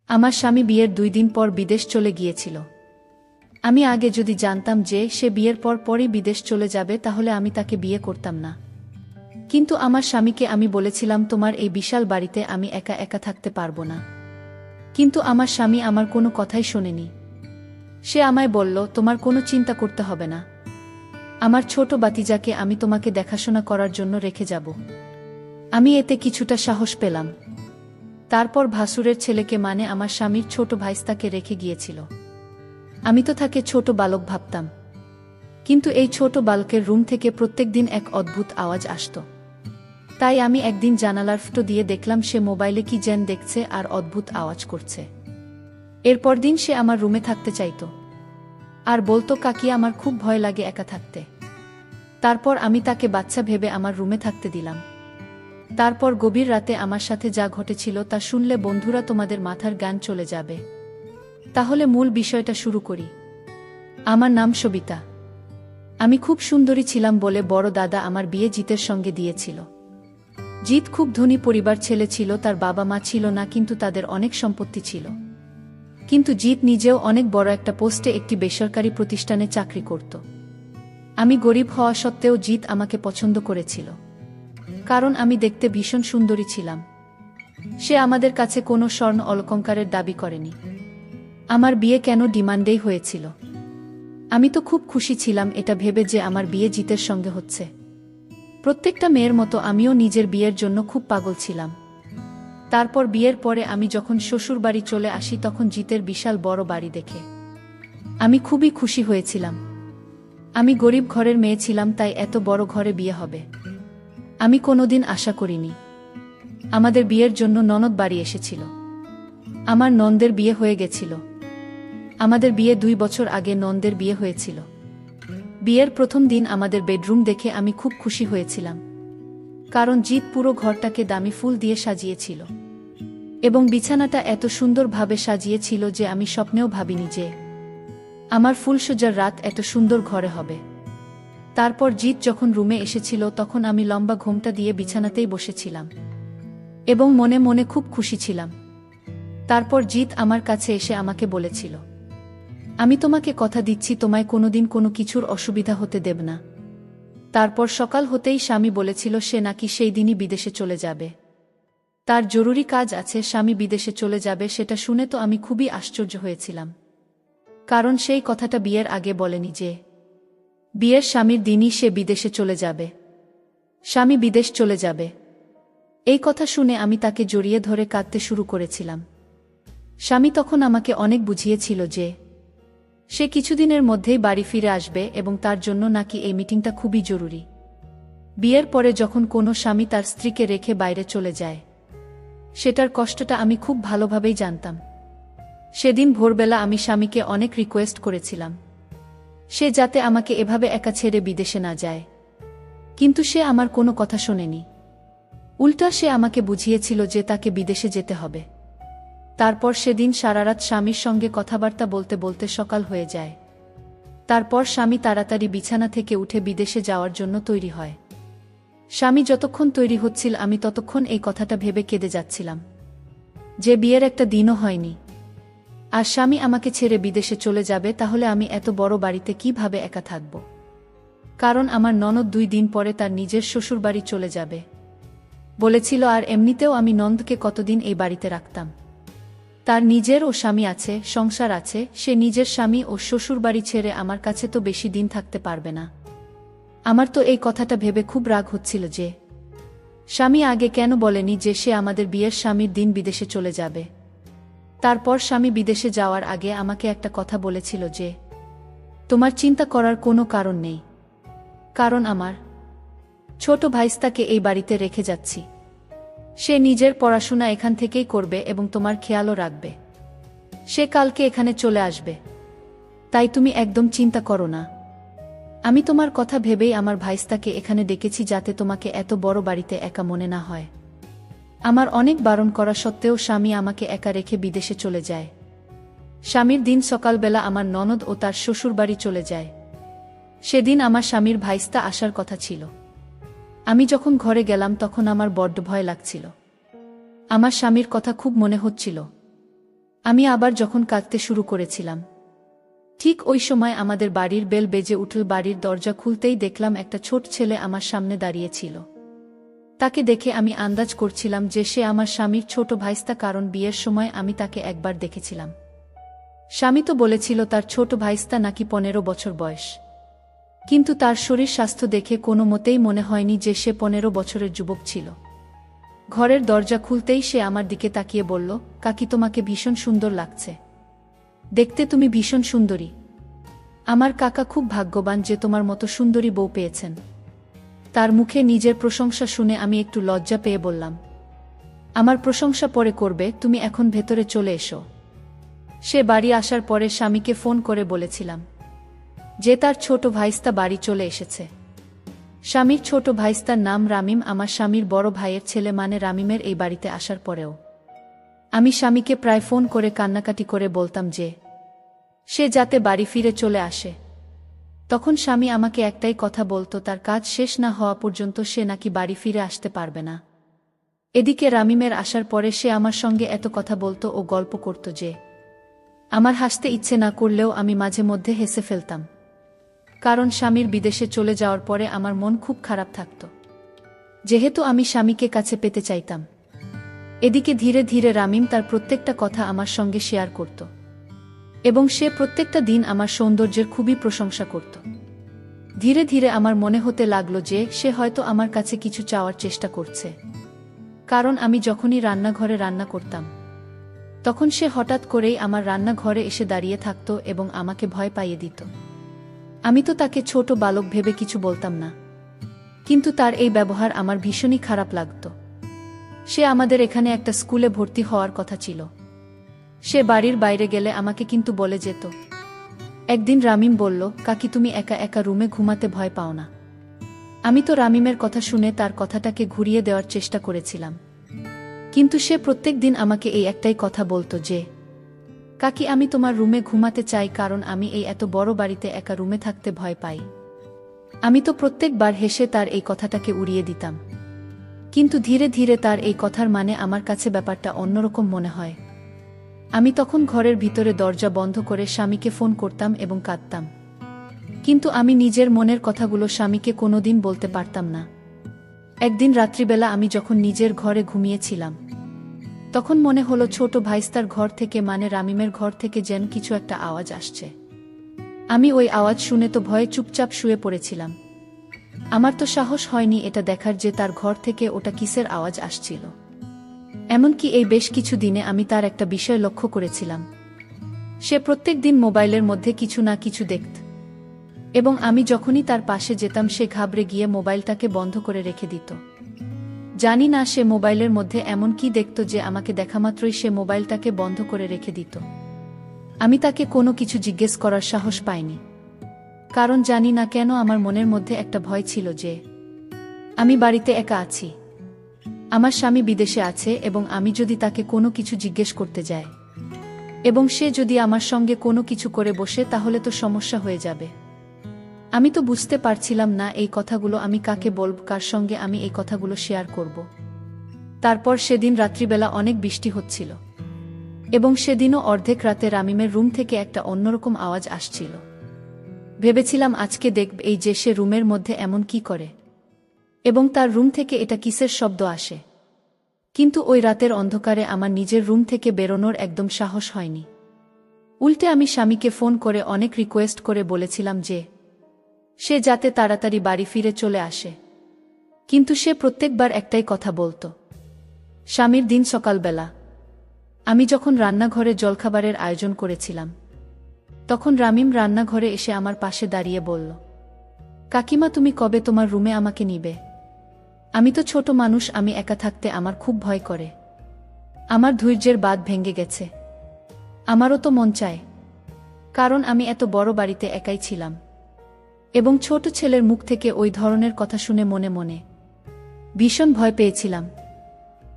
আমার স্বামী বিয়ের 2 দিন পর বিদেশ চলে গিয়েছিল। আমি আগে যদি জানতাম যে সে বিয়ের পরই বিদেশ চলে যাবে তাহলে আমি তাকে বিয়ে করতাম না। কিন্তু আমার স্বামীকে আমি বলেছিলাম তোমার এই বিশাল বাড়িতে আমি একা একা থাকতে পারবো না। কিন্তু আমার স্বামী আমার কোনো কথাই শোনেনি। সে আমায় বলল, তোমার কোনো চিন্তা করতে হবে না, আমার ছোট বাতিজাকে আমি তোমাকে দেখাশোনা করার জন্য রেখে যাব। আমি এতে কিছুটা সাহস পেলাম। তারপর ভাসুরের ছেলেকে মানে আমার স্বামীর ছোট ভাইস্তাকে রেখে গিয়েছিল। আমি তো তাকে ছোট বালক ভাবতাম, কিন্তু এই ছোট বালকের রুম থেকে প্রত্যেকদিন এক অদ্ভুত আওয়াজ আসত। তাই আমি একদিন জানালার ফুটো দিয়ে দেখলাম সে মোবাইলে কি যেন দেখছে আর অদ্ভুত আওয়াজ করছে। এরপর দিন সে আমার রুমে থাকতে চাইত আর বলতো, কাকি আমার খুব ভয় লাগে একা থাকতে। তারপর আমি তাকে বাচ্চা ভেবে আমার রুমে থাকতে দিলাম। তারপর গভীর রাতে আমার সাথে যা ঘটেছিল তা শুনলে বন্ধুরা তোমাদের মাথার জ্ঞান চলে যাবে। তাহলে মূল বিষয়টা শুরু করি। আমার নাম সবিতা। আমি খুব সুন্দরী ছিলাম বলে বড় দাদা আমার বিয়ে জিতের সঙ্গে দিয়েছিল। জিত খুব ধনী পরিবার ছেলে ছিল, তার বাবা মা ছিল না, কিন্তু তাদের অনেক সম্পত্তি ছিল। কিন্তু জিত নিজেও অনেক বড় একটা পোস্টে একটি বেসরকারি প্রতিষ্ঠানে চাকরি করত। আমি গরিব হওয়া সত্ত্বেও জিত আমাকে পছন্দ করেছিল, কারণ আমি দেখতে ভীষণ সুন্দরী ছিলাম। সে আমাদের কাছে কোনো স্বর্ণ অলংকারের দাবি করেনি। আমার বিয়ে কেন ডিমান্ডেই হয়েছিল। আমি তো খুব খুশি ছিলাম এটা ভেবে যে আমার বিয়ে জিতের সঙ্গে হচ্ছে। প্রত্যেকটা মেয়ের মতো আমিও নিজের বিয়ের জন্য খুব পাগল ছিলাম। তারপর বিয়ের পরে আমি যখন শ্বশুর বাড়ি চলে আসি তখন জিতের বিশাল বড় বাড়ি দেখে আমি খুবই খুশি হয়েছিলাম। আমি গরিব ঘরের মেয়ে ছিলাম, তাই এত বড় ঘরে বিয়ে হবে আমি কোনোদিন আশা করিনি। আমাদের বিয়ের জন্য ননদ বাড়ি এসেছিল। আমার ননদের বিয়ে হয়ে গেছিল। আমাদের বিয়ে 2 বছর আগে ননদের বিয়ে হয়েছিল। বিয়ের প্রথম দিন আমাদের বেডরুম দেখে আমি খুব খুশি হয়েছিলাম, কারণ জিত পুরো ঘরটাকে দামি ফুল দিয়ে সাজিয়েছিল এবং বিছানাটা এত সুন্দরভাবে সাজিয়েছিল যে আমি স্বপ্নেও ভাবিনি যে আমার ফুলসজ্জার রাত এত সুন্দর ঘরে হবে। তারপর জিত যখন রুমে এসেছিল তখন আমি লম্বা ঘোমটা দিয়ে বিছানাতেই বসেছিলাম এবং মনে মনে খুব খুশি ছিলাম। তারপর জিত আমার কাছে এসে আমাকে বলেছিল, আমি তোমাকে কথা দিচ্ছি তোমায় কোনোদিন কোনো কিছুর অসুবিধা হতে দেব না। তারপর সকাল হতেই স্বামী বলেছিল সে নাকি সেই দিনই বিদেশে চলে যাবে। তার জরুরি কাজ আছে, স্বামী বিদেশে চলে যাবে। সেটা শুনে তো আমি খুবই আশ্চর্য হয়েছিলাম, কারণ সেই কথাটা বিয়ের আগে বলেনি যে বিয়ের স্বামীর দিনই সে বিদেশে চলে যাবে। স্বামী বিদেশ চলে যাবে এই কথা শুনে আমি তাকে জড়িয়ে ধরে কাঁদতে শুরু করেছিলাম। স্বামী তখন আমাকে অনেক বুঝিয়েছিল যে সে কিছুদিনের মধ্যেই বাড়ি ফিরে আসবে এবং তার জন্য নাকি এই মিটিংটা খুবই জরুরি। বিয়ের পরে যখন কোনো স্বামী তার স্ত্রীকে রেখে বাইরে চলে যায় সেটার কষ্টটা আমি খুব ভালোভাবেই জানতাম। সেদিন ভোরবেলা আমি স্বামীকে অনেক রিকোয়েস্ট করেছিলাম সে যাতে আমাকে এভাবে একা ছেড়ে বিদেশে না যায়, কিন্তু সে আমার কোনো কথা শোনেনি। উল্টা সে আমাকে বুঝিয়েছিল যে তাকে বিদেশে যেতে হবে। তারপর সেদিন সারারাত স্বামীর সঙ্গে কথাবার্তা বলতে বলতে সকাল হয়ে যায়। তারপর স্বামী তাড়াতাড়ি বিছানা থেকে উঠে বিদেশে যাওয়ার জন্য তৈরি হয়। স্বামী যতক্ষণ তৈরি হচ্ছিল আমি ততক্ষণ এই কথাটা ভেবে কেঁদে যাচ্ছিলাম যে বিয়ের একটা দিনও হয়নি আর স্বামী আমাকে ছেড়ে বিদেশে চলে যাবে, তাহলে আমি এত বড় বাড়িতে কিভাবে একা থাকব। কারণ আমার ননদ 2 দিন পরে তার নিজের শ্বশুরবাড়ি চলে যাবে বলেছিল, আর এমনিতেও আমি নন্দকে কতদিন এই বাড়িতে রাখতাম। তার নিজের ও স্বামী আছে, সংসার আছে, সে নিজের স্বামী ও শ্বশুরবাড়ি ছেড়ে আমার কাছে তো বেশি দিন থাকতে পারবে না। আমার তো এই কথাটা ভেবে খুব রাগ হচ্ছিল যে স্বামী আগে কেন বলেনি যে সে আমাদের বিয়ের স্বামীর দিন বিদেশে চলে যাবে। তারপর স্বামী বিদেশে যাওয়ার আগে আমাকে একটা কথা বলেছিল যে তোমার চিন্তা করার কোনো কারণ নেই, কারণ আমার ছোট ভাইস্তাকে এই বাড়িতে রেখে যাচ্ছি। সে নিজের পড়াশোনা এখান থেকেই করবে এবং তোমার খেয়ালও রাখবে। সে কালকে এখানে চলে আসবে, তাই তুমি একদম চিন্তা করো না। আমি তোমার কথা ভেবেই আমার ভাইস্তাকে এখানে ডেকেছি যাতে তোমাকে এত বড় বাড়িতে একা মনে না হয়। আমার অনেক বারণ করা সত্ত্বেও স্বামী আমাকে একা রেখে বিদেশে চলে যায়। স্বামীর দিন সকালবেলা আমার ননদ ও তার শ্বশুরবাড়ি চলে যায়। সেদিন আমার স্বামীর ভাইস্তা আসার কথা ছিল। আমি যখন ঘরে গেলাম তখন আমার বড্ড ভয় লাগছিল। আমার স্বামীর কথা খুব মনে হচ্ছিল। আমি আবার যখন কাঁদতে শুরু করেছিলাম, ঠিক ওই সময় আমাদের বাড়ির বেল বেজে উঠল। বাড়ির দরজা খুলতেই দেখলাম একটা ছোট ছেলে আমার সামনে দাঁড়িয়েছিল। তাকে দেখে আমি আন্দাজ করছিলাম যে সে আমার স্বামীর ছোট ভাইস্তা, কারণ বিয়ের সময় আমি তাকে একবার দেখেছিলাম। স্বামী তো বলেছিল তার ছোট ভাইস্তা নাকি 15 বছর বয়স, কিন্তু তার শরীর স্বাস্থ্য দেখে কোনো মতেই মনে হয়নি যে সে 15 বছরের যুবক ছিল। ঘরের দরজা খুলতেই সে আমার দিকে তাকিয়ে বলল, কাকি, তোমাকে ভীষণ সুন্দর লাগছে, দেখতে তুমি ভীষণ সুন্দরী। আমার কাকা খুব ভাগ্যবান যে তোমার মতো সুন্দরী বউ পেয়েছেন। তার মুখে নিজের প্রশংসা শুনে আমি একটু লজ্জা পেয়ে বললাম, আমার প্রশংসা পরে করবে, তুমি এখন ভেতরে চলে এসো। সে বাড়ি আসার পরে স্বামীকে ফোন করে বলেছিলাম যে তার ছোট ভাইস্তা বাড়ি চলে এসেছে। স্বামীর ছোট ভাইস্তার নাম রামিম। আমার স্বামীর বড় ভাইয়ের ছেলে, মানে রামিমের এই বাড়িতে আসার পরেও আমি স্বামীকে প্রায় ফোন করে কান্নাকাটি করে বলতাম যে সে যাতে বাড়ি ফিরে চলে আসে। তখন স্বামী আমাকে একটাই কথা বলতো, তার কাজ শেষ না হওয়া পর্যন্ত সে নাকি বাড়ি ফিরে আসতে পারবে না। এদিকে রামিমের আসার পরে সে আমার সঙ্গে এত কথা বলতো ও গল্প করত যে আমার হাসতে ইচ্ছে না করলেও আমি মাঝে মধ্যে হেসে ফেলতাম, কারণ স্বামীর বিদেশে চলে যাওয়ার পরে আমার মন খুব খারাপ থাকত, যেহেতু আমি স্বামীকে কাছে পেতে চাইতাম। এদিকে ধীরে ধীরে রামিম তার প্রত্যেকটা কথা আমার সঙ্গে শেয়ার করত এবং সে প্রত্যেকটা দিন আমার সৌন্দর্যের খুবই প্রশংসা করত। ধীরে ধীরে আমার মনে হতে লাগলো যে সে হয়তো আমার কাছে কিছু চাওয়ার চেষ্টা করছে, কারণ আমি যখনই রান্নাঘরে রান্না করতাম তখন সে হঠাৎ করেই আমার রান্নাঘরে এসে দাঁড়িয়ে থাকত এবং আমাকে ভয় পাইয়ে দিত। আমি তো তাকে ছোট বালক ভেবে কিছু বলতাম না, কিন্তু তার এই ব্যবহার আমার ভীষণই খারাপ লাগত। সে আমাদের এখানে একটা স্কুলে ভর্তি হওয়ার কথা ছিল। সে বাড়ির বাইরে গেলে আমাকে কিন্তু বলে যেত। একদিন রামিম বলল, কাকি, তুমি একা একা রুমে ঘুমাতে ভয় পাও না? আমি তো রামিমের কথা শুনে তার কথাটাকে ঘুরিয়ে দেওয়ার চেষ্টা করেছিলাম, কিন্তু সে প্রত্যেক দিন আমাকে এই একটাই কথা বলতো যে কাকি, আমি তোমার রুমে ঘুমাতে চাই, কারণ আমি এই এত বড় বাড়িতে একা রুমে থাকতে ভয় পাই। আমি তো প্রত্যেকবার হেসে তার এই কথাটাকে উড়িয়ে দিতাম, কিন্তু ধীরে ধীরে তার এই কথার মানে আমার কাছে ব্যাপারটা অন্যরকম মনে হয়। আমি তখন ঘরের ভিতরে দরজা বন্ধ করে স্বামীকে ফোন করতাম এবং কাঁদতাম, কিন্তু আমি নিজের মনের কথাগুলো স্বামীকে কোনোদিন বলতে পারতাম না। একদিন রাত্রিবেলা আমি যখন নিজের ঘরে ঘুমিয়েছিলাম তখন মনে হলো ছোট ভাইস্তার ঘর থেকে, মানে রামিমের ঘর থেকে যেন কিছু একটা আওয়াজ আসছে। আমি ওই আওয়াজ শুনে তো ভয়ে চুপচাপ শুয়ে পড়েছিলাম। আমার তো সাহস হয়নি এটা দেখার যে তার ঘর থেকে ওটা কিসের আওয়াজ আসছিল। এমনকি এই বেশ কিছু দিনে আমি তার একটা বিষয় লক্ষ্য করেছিলাম, সে প্রত্যেক দিন মোবাইলের মধ্যে কিছু না কিছু দেখত, এবং আমি যখনই তার পাশে যেতাম সে ঘাবড়ে গিয়ে মোবাইলটাকে বন্ধ করে রেখে দিত। জানি না সে মোবাইলের মধ্যে এমন কি দেখত যে আমাকে দেখামাত্রই সে মোবাইলটাকে বন্ধ করে রেখে দিত। আমি তাকে কোনো কিছু জিজ্ঞেস করার সাহস পাইনি, কারণ জানি না কেন আমার মনের মধ্যে একটা ভয় ছিল যে আমি বাড়িতে একা আছি, আমার স্বামী বিদেশে আছে, এবং আমি যদি তাকে কোনো কিছু জিজ্ঞেস করতে যাই এবং সে যদি আমার সঙ্গে কোনো কিছু করে বসে, তাহলে তো সমস্যা হয়ে যাবে। আমি তো বুঝতে পারছিলাম না এই কথাগুলো আমি কাকে বলব, কার সঙ্গে আমি এই কথাগুলো শেয়ার করব। তারপর সেদিন রাত্রিবেলা অনেক বৃষ্টি হচ্ছিল এবং সেদিনও অর্ধেক রাতে রামিমের রুম থেকে একটা অন্যরকম আওয়াজ আসছিল। ভেবেছিলাম আজকে দেখব এই যে সে রুমের মধ্যে এমন কি করে এবং তার রুম থেকে এটা কিসের শব্দ আসে, কিন্তু ওই রাতের অন্ধকারে আমার নিজের রুম থেকে বেরোনোর একদম সাহস হয়নি। উল্টে আমি স্বামীকে ফোন করে অনেক রিকোয়েস্ট করে বলেছিলাম যে সে যাতে তাড়াতাড়ি বাড়ি ফিরে চলে আসে, কিন্তু সে প্রত্যেকবার একটাই কথা বলতো। স্বামীর দিন সকালবেলা আমি যখন রান্নাঘরে জলখাবারের আয়োজন করেছিলাম তখন রামিম রান্নাঘরে এসে আমার পাশে দাঁড়িয়ে বলল, কাকিমা, তুমি কবে তোমার রুমে আমাকে নিবে? আমি তো ছোট মানুষ, আমি একা থাকতে আমার খুব ভয় করে। আমার ধৈর্যের বাঁধ ভেঙে গেছে। আমারও তো মন চায়, কারণ আমি এত বড় বাড়িতে একাই ছিলাম এবং ছোট ছেলের মুখ থেকে ওই ধরনের কথা শুনে মনে মনে ভীষণ ভয় পেয়েছিলাম,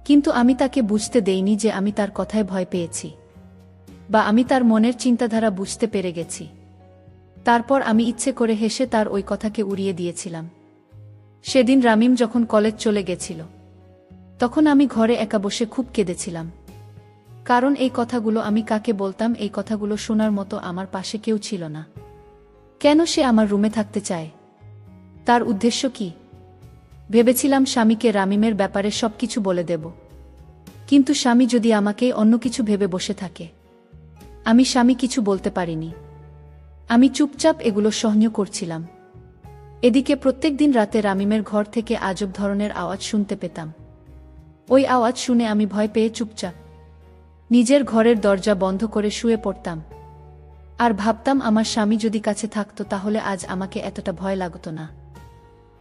কিন্তু আমি তাকে বুঝতে দেইনি যে আমি তার কথায় ভয় পেয়েছি বা আমি তার মনের চিন্তাধারা বুঝতে পেরে গেছি। তারপর আমি ইচ্ছে করে হেসে তার ওই কথাকে উড়িয়ে দিয়েছিলাম। সেদিন রামিম যখন কলেজ চলে গেছিল তখন আমি ঘরে একা বসে খুব কেঁদেছিলাম, কারণ এই কথাগুলো আমি কাকে বলতাম, এই কথাগুলো শোনার মতো আমার পাশে কেউ ছিল না। কেন সে আমার রুমে থাকতে চায়? তার উদ্দেশ্য কি? ভেবেছিলাম স্বামীকে রামিমের ব্যাপারে সবকিছু বলে দেব, কিন্তু স্বামী যদি আমাকেই অন্য কিছু ভেবে বসে থাকে। আমি স্বামী কিছু বলতে পারিনি। আমি চুপচাপ এগুলো সহ্য করছিলাম। এদিকে প্রত্যেকদিন রাতে রামিমের ঘর থেকে আজব ধরনের আওয়াজ শুনতে পেতাম। ওই আওয়াজ শুনে আমি ভয় পেয়ে চুপচাপ নিজের ঘরের দরজা বন্ধ করে শুয়ে পড়তাম। আর ভাবতাম আমার স্বামী যদি কাছে থাকতো তাহলে আজ আমাকে এতটা ভয় লাগতো না,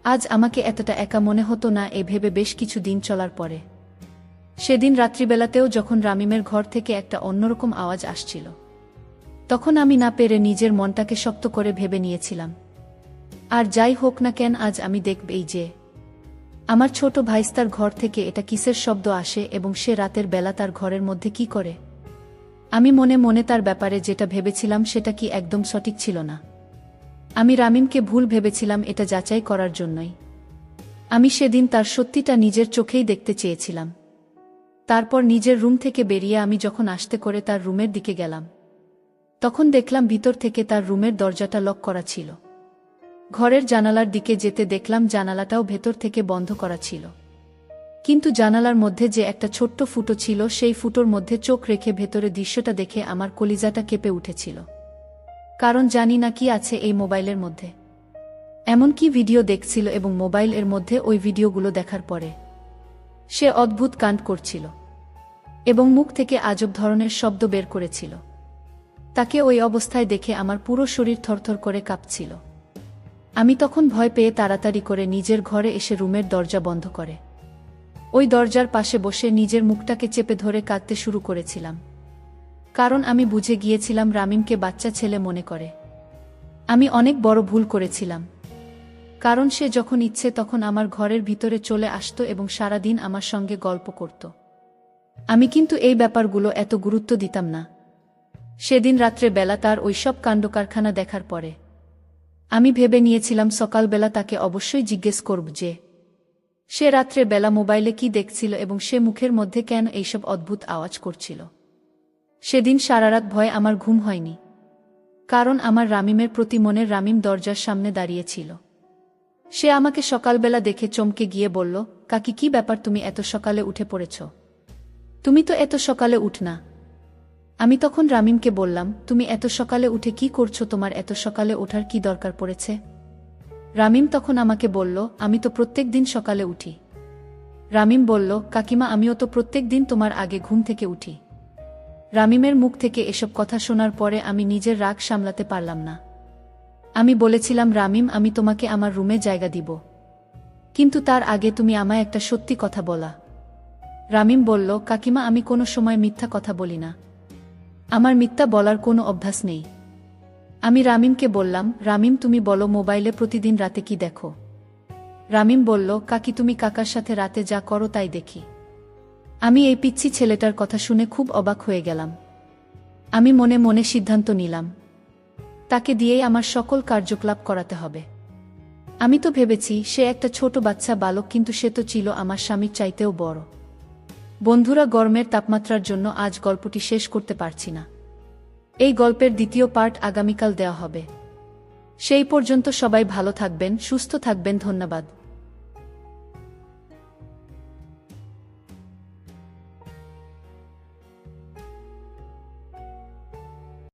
আজ আমাকে এতটা একা মনে হতো না। এ ভেবে বেশ কিছু দিন চলার পরে সেদিন রাত্রিবেলাতেও যখন রামিমের ঘর থেকে একটা অন্যরকম আওয়াজ আসছিল, তখন আমি না পেরে নিজের মনটাকে শক্ত করে ভেবে নিয়েছিলাম, আর যাই হোক না কেন আজ আমি দেখব এই যে আমার ছোট ভাইস্তার ঘর থেকে এটা কিসের শব্দ আসে এবং সে রাতের বেলা তার ঘরের মধ্যে কি করে। আমি মনে মনে তার ব্যাপারে যেটা ভেবেছিলাম সেটা কি একদম সঠিক ছিল না। আমি রামিমকে ভুল ভেবেছিলাম, এটা যাচাই করার জন্যই আমি সেদিন তার সত্যিটা নিজের চোখেই দেখতে চেয়েছিলাম। তারপর নিজের রুম থেকে বেরিয়ে আমি যখন আস্তে করে তার রুমের দিকে গেলাম, তখন দেখলাম ভিতর থেকে তার রুমের দরজাটা লক করা ছিল। ঘরের জানালার দিকে যেতে দেখলাম জানালাটাও ভেতর থেকে বন্ধ করা ছিল, কিন্তু জানালার মধ্যে যে একটা ছোট্ট ফুটো ছিল, সেই ফুটোর মধ্যে চোখ রেখে ভেতরে দৃশ্যটা দেখে আমার কলিজাটা কেঁপে উঠেছিল। কারণ জানি না কি আছে এই মোবাইলের মধ্যে। এমনকি ভিডিও দেখছিল এবং মোবাইল এর মধ্যে ওই ভিডিওগুলো দেখার পরে সে অদ্ভুত কাণ্ড করছিল এবং মুখ থেকে আজব ধরনের শব্দ বের করেছিল। তাকে ওই অবস্থায় দেখে আমার পুরো শরীর থরথর করে কাঁপছিল। আমি তখন ভয় পেয়ে তাড়াতাড়ি করে নিজের ঘরে এসে রুমের দরজা বন্ধ করে ওই দরজার পাশে বসে নিজের মুখটাকে চেপে ধরে কাঁদতে শুরু করেছিলাম। কারণ আমি বুঝে গিয়েছিলাম রামিমকে বাচ্চা ছেলে মনে করে। আমি অনেক বড় ভুল করেছিলাম, কারণ সে যখন ইচ্ছে তখন আমার ঘরের ভিতরে চলে আসতো এবং সারা দিন আমার সঙ্গে গল্প করত। আমি কিন্তু এই ব্যাপারগুলো এত গুরুত্ব দিতাম না। সেদিন রাত্রে বেলা তার ওইসব কাণ্ডকারখানা দেখার পরে আমি ভেবে নিয়েছিলাম সকালবেলা তাকে অবশ্যই জিজ্ঞেস করব যে সে রাত্রে বেলা মোবাইলে কি দেখছিল এবং সে মুখের মধ্যে কেন এইসব অদ্ভুত আওয়াজ করছিল। সেদিন সারারাত ভয়ে আমার ঘুম হয়নি, কারণ আমার রামিমের প্রতি মনের রামিম দরজার সামনে দাঁড়িয়েছিল। সে আমাকে সকালবেলা দেখে চমকে গিয়ে বলল, কাকি কি ব্যাপার, তুমি এত সকালে উঠে পড়েছ? তুমি তো এত সকালে উঠ না। আমি তখন রামিমকে বললাম, তুমি এত সকালে উঠে কি করছো? তোমার এত সকালে ওঠার কি দরকার পড়েছে? রামিম তখন আমাকে বলল, আমি তো প্রত্যেক দিন সকালে উঠি। রামিম বলল, কাকিমা আমিও তো প্রত্যেক দিন তোমার আগে ঘুম থেকে উঠি। রামিমের মুখ থেকে এসব কথা শোনার পরে আমি নিজের রাগ সামলাতে পারলাম না। আমি বলেছিলাম, রামিম আমি তোমাকে আমার রুমে জায়গা দিব, কিন্তু তার আগে তুমি আমায় একটা সত্যি কথা বলা। রামিম বলল, কাকিমা আমি কোনো সময় মিথ্যা কথা বলি না, আমার মিথ্যা বলার কোনো অভ্যাস নেই। আমি রামিমকে বললাম, রামিম তুমি বলো মোবাইলে প্রতিদিন রাতে কি দেখো? রামিম বলল, কাকি তুমি কাকার সাথে রাতে যা করো তাই দেখি। আমি এই পিচ্ছি ছেলেটার কথা শুনে খুব অবাক হয়ে গেলাম। আমি মনে মনে সিদ্ধান্ত নিলাম, তাকে দিয়েই আমার সকল কার্যকলাপ করাতে হবে। আমি তো ভেবেছি সে একটা ছোট বাচ্চা বালক, কিন্তু সে তো ছিল আমার স্বামীর চাইতেও বড়। বন্ধুরা, গরমের তাপমাত্রার জন্য আজ গল্পটি শেষ করতে পারছি না। এই গল্পের দ্বিতীয় পার্ট আগামীকাল দেওয়া হবে। সেই পর্যন্ত সবাই ভালো থাকবেন, সুস্থ থাকবেন। ধন্যবাদ।